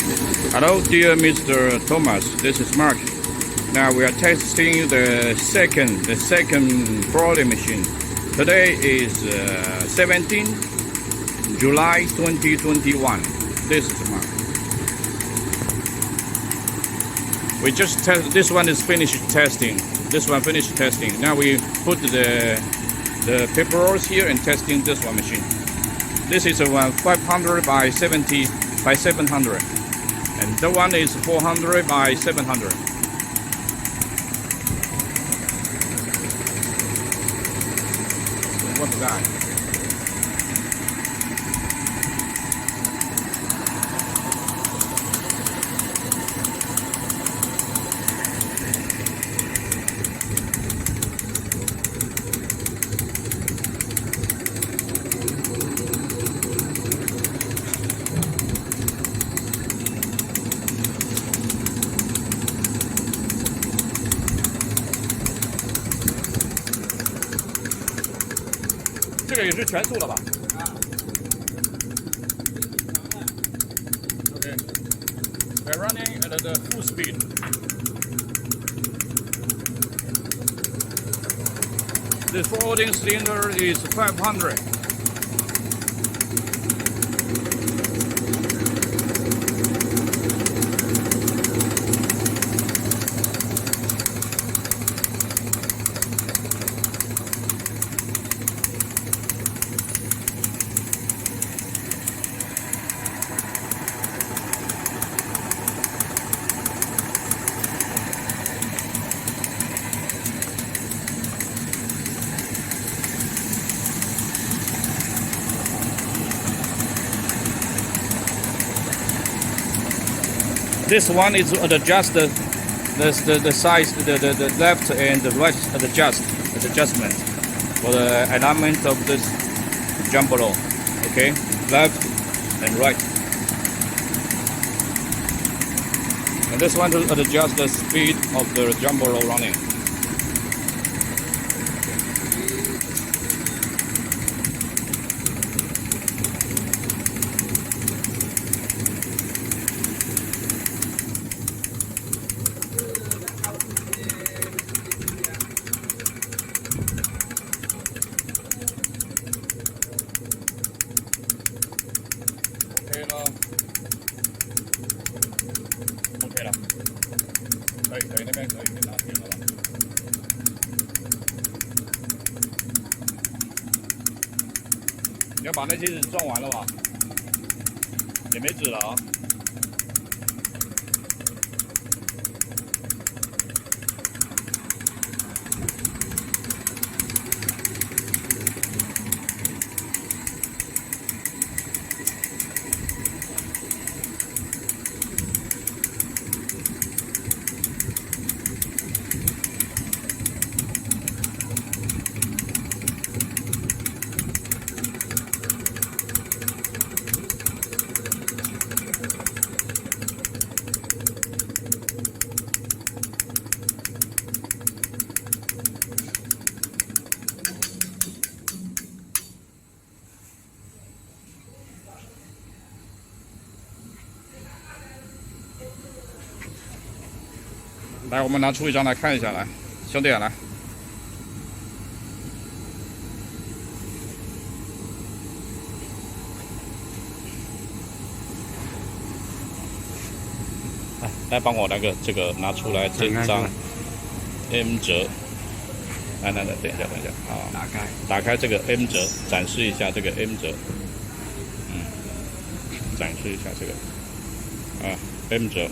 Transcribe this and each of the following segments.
Hello, dear Mr. Thomas. This is Mark. Now we are testing the second folding machine. Today is 17 July 2021. This is Mark. We just test. This one is finished testing. This one finished testing. Now we put the paper rolls here and testing this one machine. This is a 500 by 70 by 700. And the one is 400 by 700. What's that?这个也是全速的吧？Okay. We're running at the full speed. The folding cylinder is 500. This one is adjust the size, the left and the right adjustment for the alignment of this jumbo roll. Okay, left and right. And this one to adjust the speed of the jumbo roll running. OK 了，可以，那边可以拿定了吧？你要把那些纸装完了吧？也没纸了啊。来，我们拿出一张来看一下，来，兄弟啊，来。来帮我这个拿出来这张 M 折。来，等一下啊！打开这个 M 折，展示一下这个 M 折。展示一下这个M 折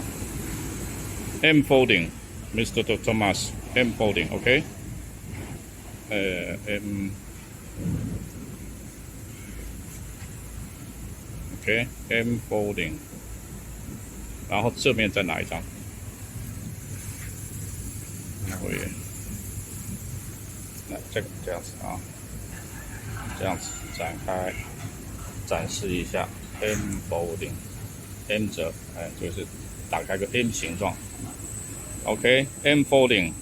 ，M folding。Mr. Thomas, M folding, OK? M, OK, M folding. 然后这面再拿一张，那这样子啊，这样子展开，展示一下 M folding, M 折，就是打开个 M 形状。OK, M folding.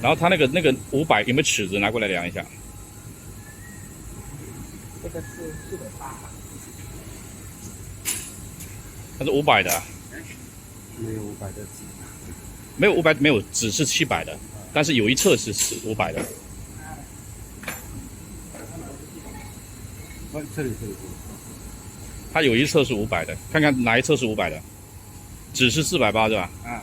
然后它那个500有没有尺子拿过来量一下？这个是480，它是500的、啊，没有500的纸，没有500，没有纸是700的，但是有一侧是500的。这里，它有一侧是500的，看看哪一侧是500的，纸是480是吧？啊。